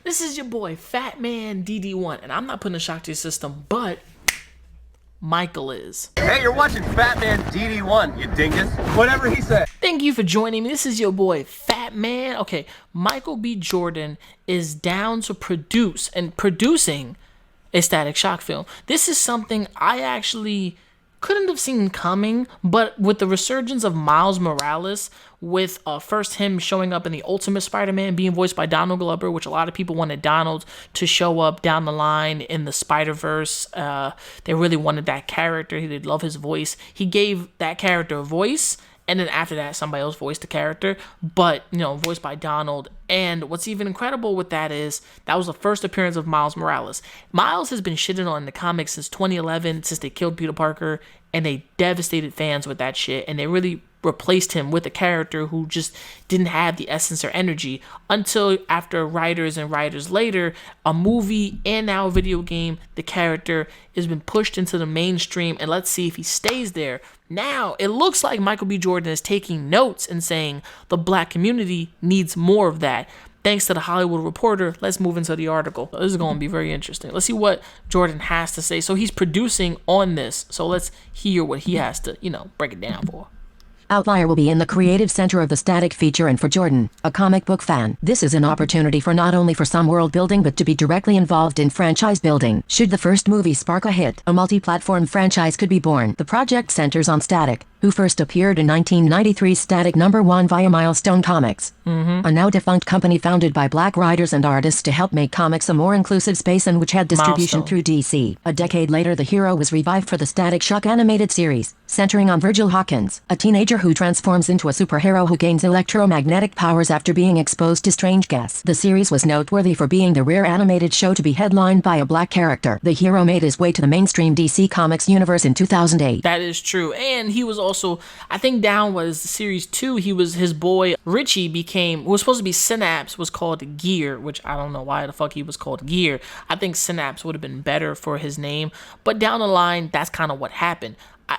This is your boy, Fat Man DD1, and I'm not putting a shock to your system, but Michael is. Hey, you're watching Fat Man DD1, you dingus. Whatever he said. Thank you for joining me. This is your boy, Fat Man. Okay, Michael B. Jordan is down to producing a Static Shock film. This is something I actually couldn't have seen coming, but with the resurgence of Miles Morales, with first him showing up in the Ultimate Spider-Man being voiced by Donald Glover, which a lot of people wanted Donald to show up down the line in the Spider-Verse. They really wanted that character. They love his voice. He gave that character a voice, and then after that, somebody else voiced the character, but, voiced by Donald. And what's even incredible with that is that was the first appearance of Miles Morales. Miles has been shitted on in the comics since 2011, since they killed Peter Parker, and they devastated fans with that shit, and they really replaced him with a character who just didn't have the essence or energy until after writers later, a movie and now a video game, the character has been pushed into the mainstream, and let's see if he stays there. Now, it looks like Michael B. Jordan is taking notes and saying the black community needs more of that. Thanks to the Hollywood Reporter, let's move into the article. This is going to be very interesting. Let's see what Jordan has to say. So he's producing on this, so let's hear what he has to, break it down for. Outlier will be in the creative center of the Static feature, and for Jordan, a comic book fan, this is an opportunity for not only for some world building but to be directly involved in franchise building. Should the first movie spark a hit, a multi-platform franchise could be born. The project centers on Static, who first appeared in 1993's Static #1 via Milestone Comics, a now-defunct company founded by black writers and artists to help make comics a more inclusive space and which had distribution Milestone. through DC. A decade later, the hero was revived for the Static Shock animated series, centering on Virgil Hawkins, a teenager who transforms into a superhero who gains electromagnetic powers after being exposed to strange gas. The series was noteworthy for being the rare animated show to be headlined by a black character. The hero made his way to the mainstream DC Comics universe in 2008. That is true. And he was also, I think down was series 2, his boy Richie was supposed to be Synapse, was called Gear, which I don't know why the fuck he was called Gear. I think Synapse would have been better for his name, but down the line, that's kind of what happened.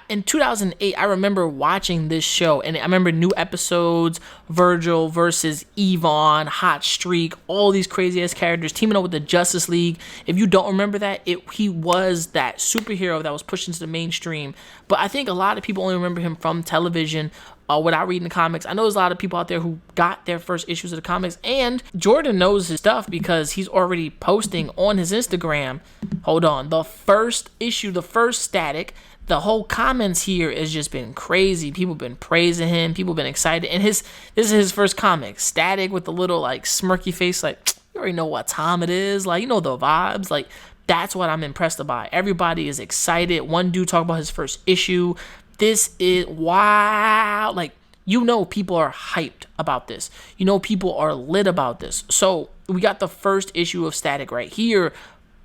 In 2008, I remember watching this show, and I remember new episodes, Virgil versus Yvonne, Hot Streak, all these crazy-ass characters teaming up with the Justice League. If you don't remember that, he was that superhero that was pushed into the mainstream. But I think a lot of people only remember him from television without reading the comics. I know there's a lot of people out there who got their first issues of the comics, and Jordan knows his stuff because he's already posting on his Instagram. Hold on. The first issue, the first Static, the whole comments here has just been crazy. People have been praising him. People have been excited. And this is his first comic. Static with the little smirky face, you already know what time it is. The vibes. That's what I'm impressed by. Everybody is excited. One dude talked about his first issue. This is wow. People are hyped about this. People are lit about this. So we got the first issue of Static right here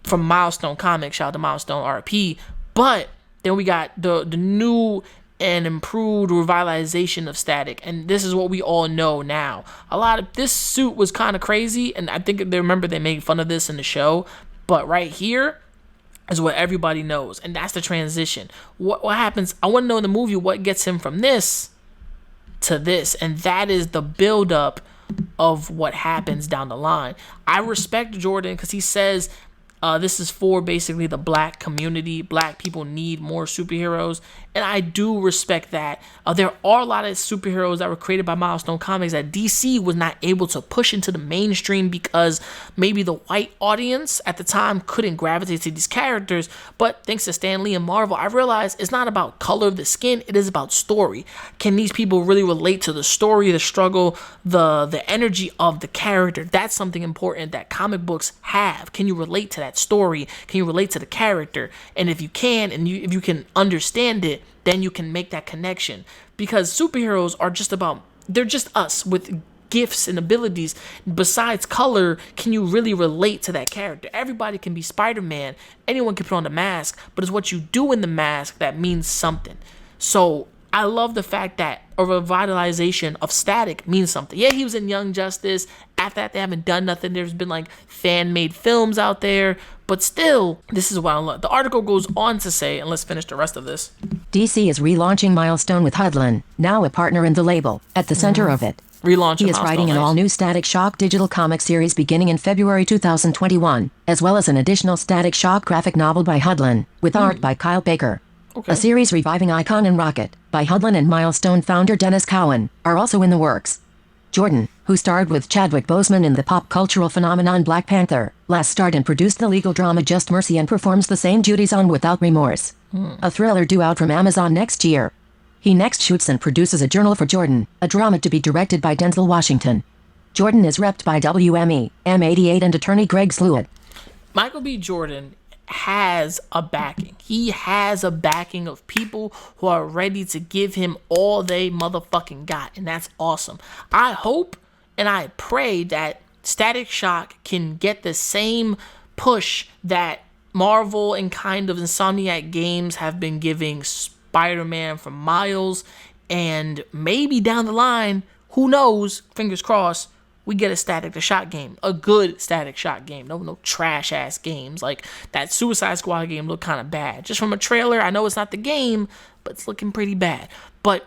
from Milestone Comics. Shout out to Milestone RP. But then we got the new and improved revitalization of Static, and this is what we all know now. A lot of this suit was kind of crazy, and I think they made fun of this in the show, but right here is what everybody knows, and that's the transition. What happens? I want to know in the movie what gets him from this to this, and that is the build-up of what happens down the line. I respect Jordan because he says this is for basically the black community. Black people need more superheroes, and I do respect that. There are a lot of superheroes that were created by Milestone Comics that DC was not able to push into the mainstream because maybe the white audience at the time couldn't gravitate to these characters. But thanks to Stan Lee and Marvel, I realized it's not about color of the skin, it is about story. Can these people really relate to the story, the struggle, the energy of the character? That's something important that comic books have. Can you relate to that story? Can you relate to the character? And if you can, and if you can understand it, then you can make that connection. Because superheroes are they're just us with gifts and abilities. Besides color, can you really relate to that character? Everybody can be Spider-Man. Anyone can put on the mask, but it's what you do in the mask that means something. So I love the fact that a revitalization of Static means something. Yeah, he was in Young Justice. After that, they haven't done nothing. There's been fan-made films out there. But still, this is what I love. The article goes on to say, and let's finish the rest of this. DC is relaunching Milestone with Hudlin, now a partner in the label, at the center of it. Relaunch. He is writing an all-new Static Shock digital comic series beginning in February 2021, as well as an additional Static Shock graphic novel by Hudlin, with art by Kyle Baker. Okay. A series reviving Icon and Rocket, by Hudlin and Milestone founder Dennis Cowan, are also in the works. Jordan, who starred with Chadwick Boseman in the pop cultural phenomenon Black Panther, last starred and produced the legal drama Just Mercy and performs the same duties on Without Remorse, a thriller due out from Amazon next year. He next shoots and produces A Journal for Jordan, a drama to be directed by Denzel Washington. Jordan is repped by WME, M88 and attorney Greg Sluitt. Michael B. Jordan has a backing. He has a backing of people who are ready to give him all they motherfucking got, and that's awesome. I hope and I pray that Static Shock can get the same push that Marvel and kind of Insomniac Games have been giving Spider-Man from Miles, and maybe down the line, who knows, fingers crossed, we get a Static Shock game, a good Static Shock game. No trash ass games like that Suicide Squad game looked kind of bad. Just from a trailer, I know it's not the game, but it's looking pretty bad. But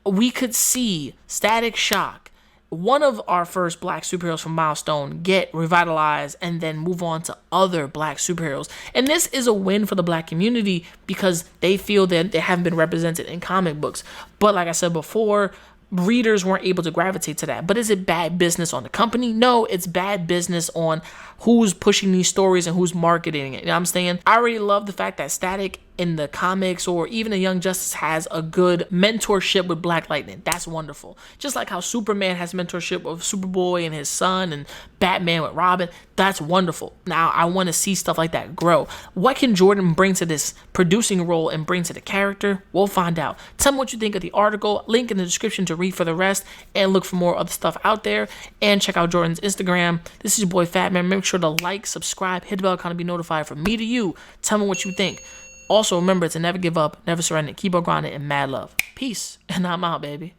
we could see Static Shock, one of our first black superheroes from Milestone, get revitalized and then move on to other black superheroes. And this is a win for the black community because they feel that they haven't been represented in comic books. But like I said before, readers weren't able to gravitate to that. But is it bad business on the company? No, it's bad business on who's pushing these stories and who's marketing it. You know what I'm saying? I already love the fact that Static in the comics or even a Young Justice has a good mentorship with Black Lightning. That's wonderful. Just like how Superman has mentorship with Superboy and his son, and Batman with Robin. That's wonderful. Now I want to see stuff like that grow. What can Jordan bring to this producing role and bring to the character? We'll find out. Tell me what you think of the article. Link in the description to read for the rest and look for more other stuff out there. And check out Jordan's Instagram. This is your boy Fatman. Make sure to like, subscribe, hit the bell icon to be notified from me to you. Tell me what you think. Also, remember to never give up, never surrender, keep on grinding, and mad love. Peace, and I'm out, baby.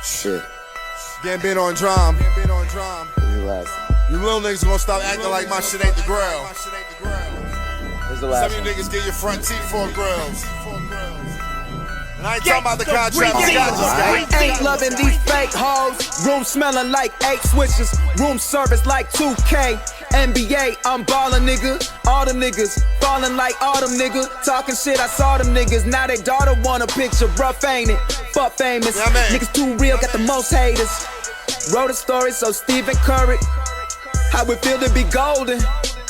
Shit. Getting been on drum. When's the last one? You little niggas gonna stop acting like my shit ain't the grill. When's the Some last of you one? niggas get your front teeth for grills. And I ain't talking about the contract. I Ain't loving these fake hoes. Room smelling like 8 switches. Room service like 2K. NBA, I'm ballin', nigga. All them niggas fallin' like autumn, nigga. Talking shit, I saw them niggas. Now they daughter want a picture. Rough, ain't it? Fuck famous. Yeah, man. Niggas too real, got the most haters. Wrote a story so Stephen Curry. How it feel to be golden.